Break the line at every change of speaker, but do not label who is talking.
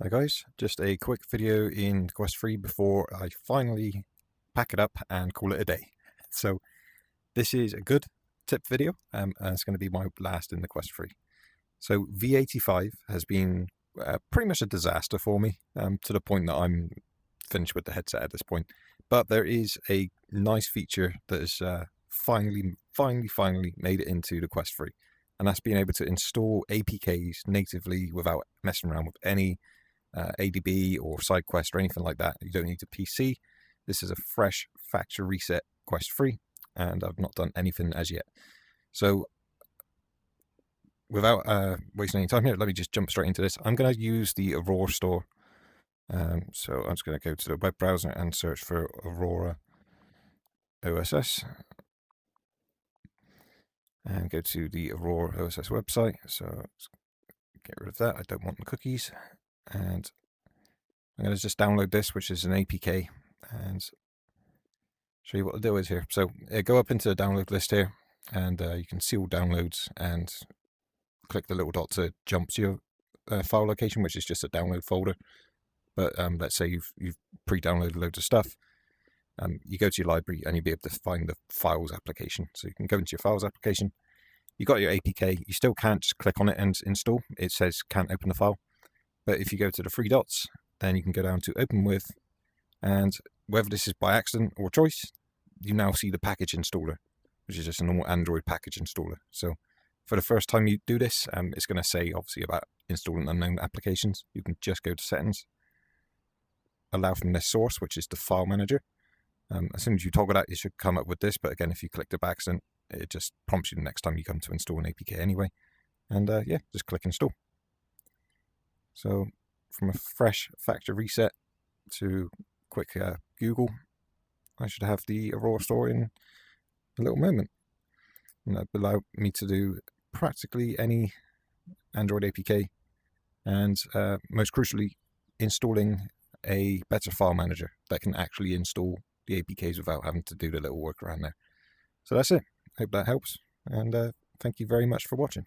Hi guys, just a quick video in Quest 3 before I finally pack it up and call it a day. So this is a good tip video and it's going to be my last in the Quest 3. So v85 has been pretty much a disaster for me to the point that I'm finished with the headset at this point. But there is a nice feature that has finally made it into the Quest 3. And that's being able to install APKs natively without messing around with any ADB or Sidequest or anything like that. You don't need a PC. This is a fresh factory reset Quest 3, and I've not done anything as yet. So without wasting any time here, let me just jump straight into this. I'm going to use the Aurora store. So I'm just going to go to the web browser and search for Aurora OSS and go to the Aurora OSS website. So let's get rid of that. I don't want the cookies. And I'm going to just download this, which is an APK, and show you what the deal is here. So go up into the download list here, and you can see all downloads and click the little dot to jump to your file location, which is just a download folder. But let's say you've pre-downloaded loads of stuff. You go to your library and you'll be able to find the files application. So you can go into your files application. You got your APK. You still can't just click on it and install. It says can't open the file. But if you go to the three dots, then you can go down to open with, and whether this is by accident or choice, you now see the package installer, which is just a normal Android package installer. So for the first time you do this, it's going to say obviously about installing unknown applications. You can just go to settings, allow from this source, which is the file manager. As soon as you toggle that, it should come up with this. But again, if you click it by accident, it just prompts you the next time you come to install an APK anyway. And yeah, just click install. So from a fresh factory reset to quick Google, I should have the Aurora store in a little moment. And that will allow me to do practically any Android APK, and most crucially, installing a better file manager that can actually install the APKs without having to do the little workaround there. So that's it. Hope that helps, and thank you very much for watching.